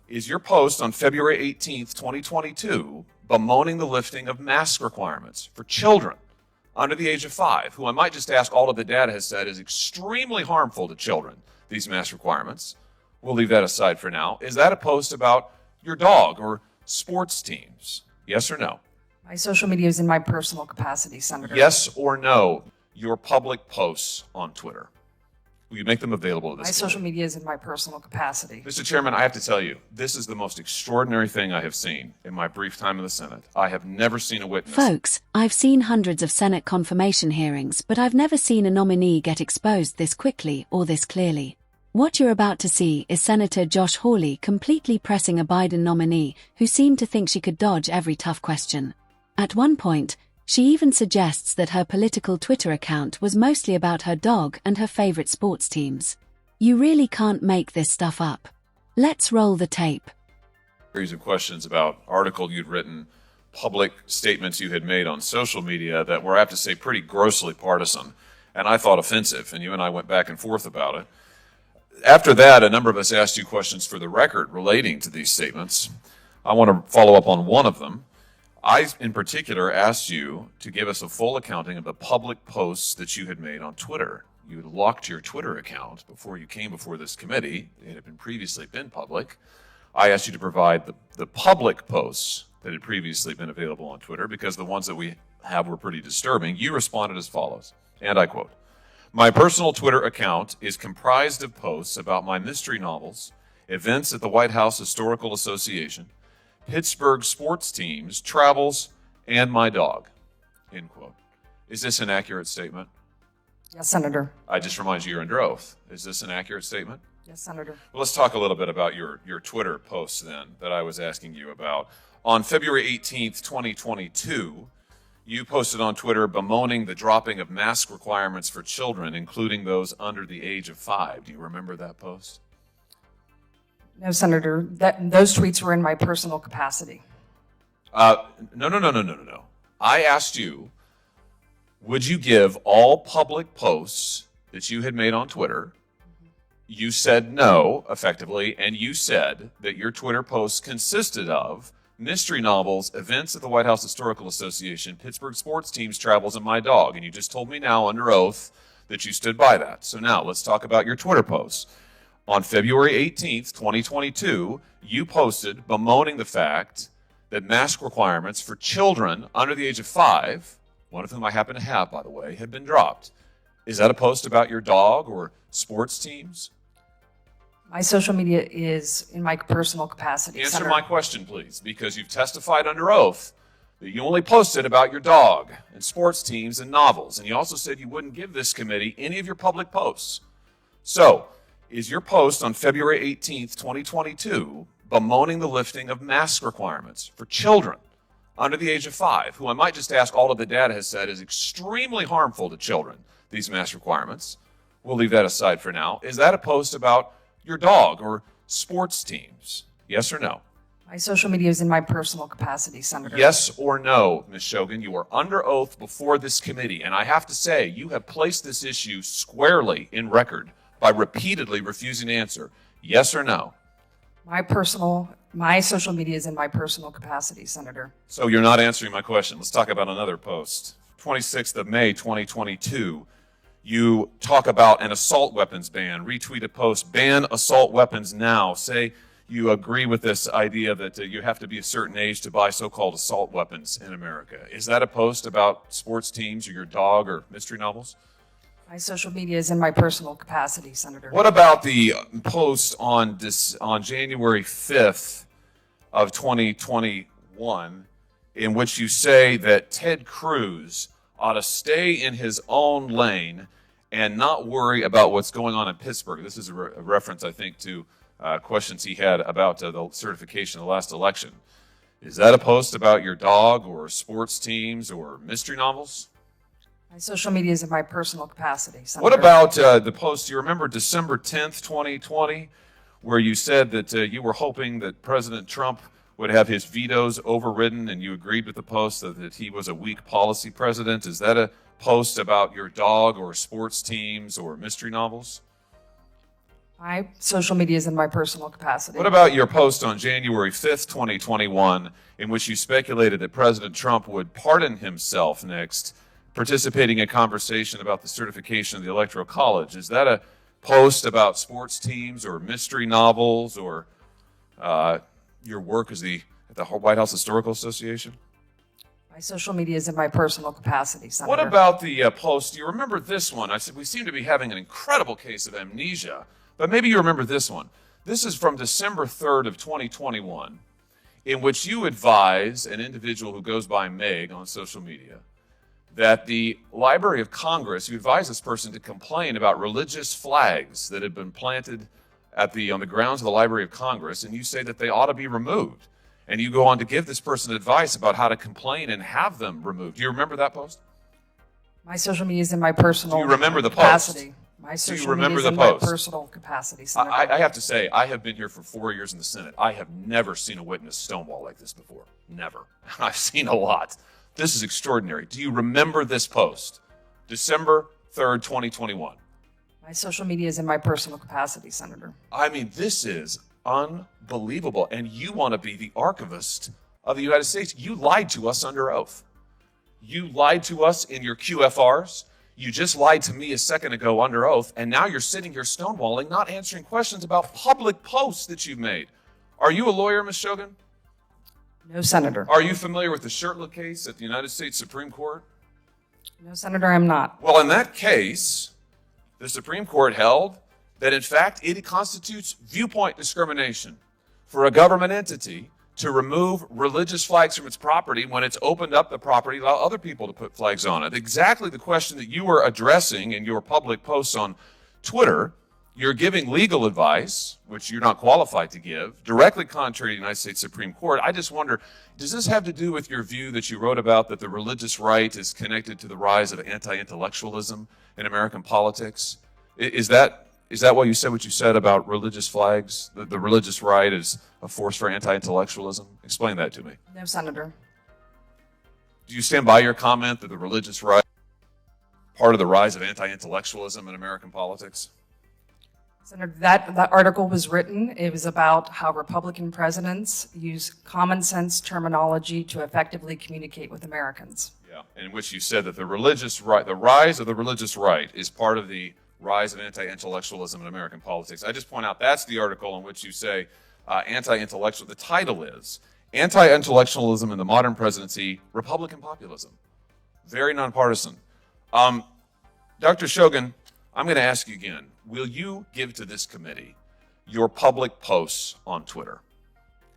is your post on February 18th, 2022, bemoaning the lifting of mask requirements for children under the age of 5, who I might just ask all of the data has said is extremely harmful to children, these mask requirements. We'll leave that aside for now. Is that a post about your dog or sports teams? Yes or no? My social media is in my personal capacity, Senator. Yes or no, your public posts on Twitter? Will you make them available to this My committee? social media is in my personal capacity. Mr. Chairman, I have to tell you, this is the most extraordinary thing I have seen in my brief time in the Senate. I have never seen a witness. Folks, I've seen hundreds of Senate confirmation hearings, but I've never seen a nominee get exposed this quickly or this clearly. What you're about to see is Senator Josh Hawley completely pressing a Biden nominee who seemed to think she could dodge every tough question. At one point, she even suggests that her political Twitter account was mostly about her dog and her favorite sports teams. You really can't make this stuff up. Let's roll the tape. Series of questions about article you'd written, public statements you had made on social media that were, I have to say, pretty grossly partisan, and I thought offensive, and you and I went back and forth about it. After that, a number of us asked you questions for the record relating to these statements. I want to follow up on one of them. I, in particular, asked you to give us a full accounting of the public posts that you had made on Twitter. You had locked your Twitter account before you came before this committee. It had previously been public. I asked you to provide the public posts that had previously been available on Twitter because the ones that we have were pretty disturbing. You responded as follows, and I quote, "My personal Twitter account is comprised of posts about my mystery novels, events at the White House Historical Association, Pittsburgh sports teams, travels, and my dog," end quote. Is this an accurate statement? Yes, Senator. I just remind you you're under oath. Is this an accurate statement? Yes, Senator. Well, let's talk a little bit about your Twitter posts then that I was asking you about. On February 18th, 2022, you posted on Twitter bemoaning the dropping of mask requirements for children, including those under the age of 5. Do you remember that post? No, Senator. Those tweets were in my personal capacity. No. I asked you, would you give all public posts that you had made on Twitter? You said no, effectively, and you said that your Twitter posts consisted of mystery novels, events at the White House Historical Association, Pittsburgh sports teams, travels, and my dog. And you just told me now under oath that you stood by that. So now let's talk about your Twitter posts. On February 18th, 2022, you posted bemoaning the fact that mask requirements for children under the age of 5, one of whom I happen to have, by the way, had been dropped. Is that a post about your dog or sports teams? My social media is in my personal capacity, Answer Senator. my question, please, because you've testified under oath that you only posted about your dog and sports teams and novels, and you also said you wouldn't give this committee any of your public posts. So, is your post on February 18th, 2022, bemoaning the lifting of mask requirements for children under the age of 5, who I might just ask all of the data has said is extremely harmful to children, these mask requirements? We'll leave that aside for now. Is that a post about your dog or sports teams? Yes or no? My social media is in my personal capacity, Senator. Yes or no, Ms. Shogan, you are under oath before this committee, and I have to say, you have placed this issue squarely in record by repeatedly refusing to answer. Yes or no? My social media is in my personal capacity, Senator. So you're not answering my question. Let's talk about another post. 26th of May, 2022, you talk about an assault weapons ban. Retweet a post, ban assault weapons now. Say you agree with this idea that you have to be a certain age to buy so-called assault weapons in America. Is that a post about sports teams or your dog or mystery novels? My social media is in my personal capacity, Senator. What about the post on January 5th of 2021 in which you say that Ted Cruz ought to stay in his own lane and not worry about what's going on in Pittsburgh? This is a reference, I think, to questions he had about the certification of the last election. Is that a post about your dog or sports teams or mystery novels? My social media is in my personal capacity, Senator. What about the post, you remember December 10th, 2020, where you said that you were hoping that President Trump would have his vetoes overridden, and you agreed with the post that he was a weak policy president? Is that a post about your dog or sports teams or mystery novels? My social media is in my personal capacity. What about your post on January 5th, 2021, in which you speculated that President Trump would pardon himself next, participating in conversation about the certification of the Electoral College? Is that a post about sports teams or mystery novels or your work at the White House Historical Association? My social media is in my personal capacity, Senator. What about the post? Do you remember this one? I said we seem to be having an incredible case of amnesia, but maybe you remember this one. This is from December 3rd of 2021, in which you advise an individual who goes by Meg on social media that the Library of Congress, you advise this person to complain about religious flags that had been planted on the grounds of the Library of Congress, and you say that they ought to be removed. And you go on to give this person advice about how to complain and have them removed. Do you remember that post? My social media is in my personal capacity. Do you remember the capacity. post? My social media is in my personal capacity, Senator. I have to say, I have been here for 4 years in the Senate. I have never seen a witness stonewall like this before. Never. I've seen a lot. This is extraordinary. Do you remember this post? December 3rd, 2021. My social media is in my personal capacity, Senator. I mean, this is unbelievable. And you want to be the archivist of the United States. You lied to us under oath. You lied to us in your QFRs. You just lied to me a second ago under oath. And now you're sitting here stonewalling, not answering questions about public posts that you've made. Are you a lawyer, Ms. Shogan? No, Senator. Are you familiar with the Shirtliff case at the United States Supreme Court? No, Senator, I'm not. Well, in that case, the Supreme Court held that, in fact, it constitutes viewpoint discrimination for a government entity to remove religious flags from its property when it's opened up the property to allow other people to put flags on it. Exactly the question that you were addressing in your public posts on Twitter. You're giving legal advice, which you're not qualified to give, directly contrary to the United States Supreme Court. I just wonder, does this have to do with your view that you wrote about that the religious right is connected to the rise of anti-intellectualism in American politics? Is that why you said what you said about religious flags, that the religious right is a force for anti-intellectualism? Explain that to me. No, Senator. Do you stand by your comment that the religious right is part of the rise of anti-intellectualism in American politics? Senator, that article was written. It was about how Republican presidents use common sense terminology to effectively communicate with Americans. Yeah, in which you said that the religious right, the rise of the religious right, is part of the rise of anti-intellectualism in American politics. I just point out that's the article in which you say anti-intellectual. The title is Anti-Intellectualism in the Modern Presidency, Republican Populism. Very nonpartisan. Dr. Shogan, I'm going to ask you again. Will you give to this committee your public posts on Twitter?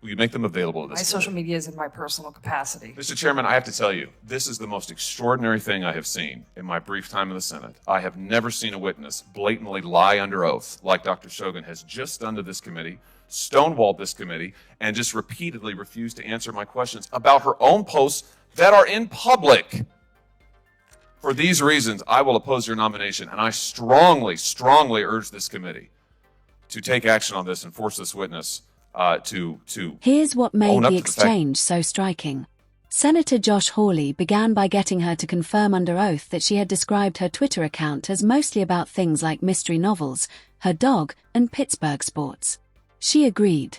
Will you make them available to this committee? My social media is in my personal capacity. Mr. Chairman, I have to tell you, this is the most extraordinary thing I have seen in my brief time in the Senate. I have never seen a witness blatantly lie under oath like Dr. Shogan has just done to this committee, stonewalled this committee, and just repeatedly refused to answer my questions about her own posts that are in public. For these reasons, I will oppose your nomination, and I strongly, strongly urge this committee to take action on this and force this witness to Here's what made own up the to the fact- exchange so striking. Senator Josh Hawley began by getting her to confirm under oath that she had described her Twitter account as mostly about things like mystery novels, her dog, and Pittsburgh sports. She agreed.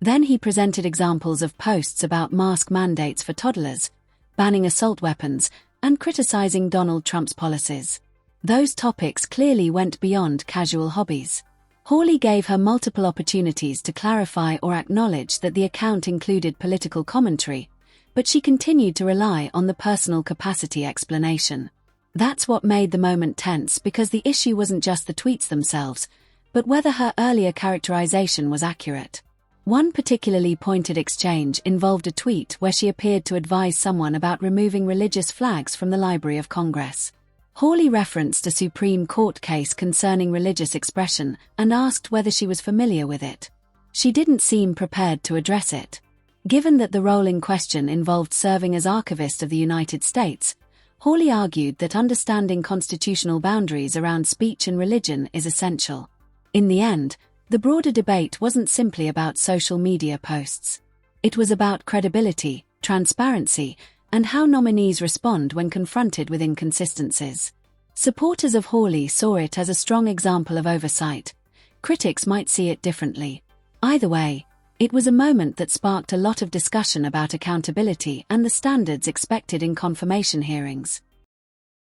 Then he presented examples of posts about mask mandates for toddlers, banning assault weapons, and criticizing Donald Trump's policies. Those topics clearly went beyond casual hobbies. Hawley gave her multiple opportunities to clarify or acknowledge that the account included political commentary, but she continued to rely on the personal capacity explanation. That's what made the moment tense, because the issue wasn't just the tweets themselves, but whether her earlier characterization was accurate. One particularly pointed exchange involved a tweet where she appeared to advise someone about removing religious flags from the Library of Congress. Hawley referenced a Supreme Court case concerning religious expression and asked whether she was familiar with it. She didn't seem prepared to address it. Given that the role in question involved serving as archivist of the United States, Hawley argued that understanding constitutional boundaries around speech and religion is essential. In the end, the broader debate wasn't simply about social media posts. It was about credibility, transparency, and how nominees respond when confronted with inconsistencies. Supporters of Hawley saw it as a strong example of oversight, critics might see it differently. Either way, it was a moment that sparked a lot of discussion about accountability and the standards expected in confirmation hearings.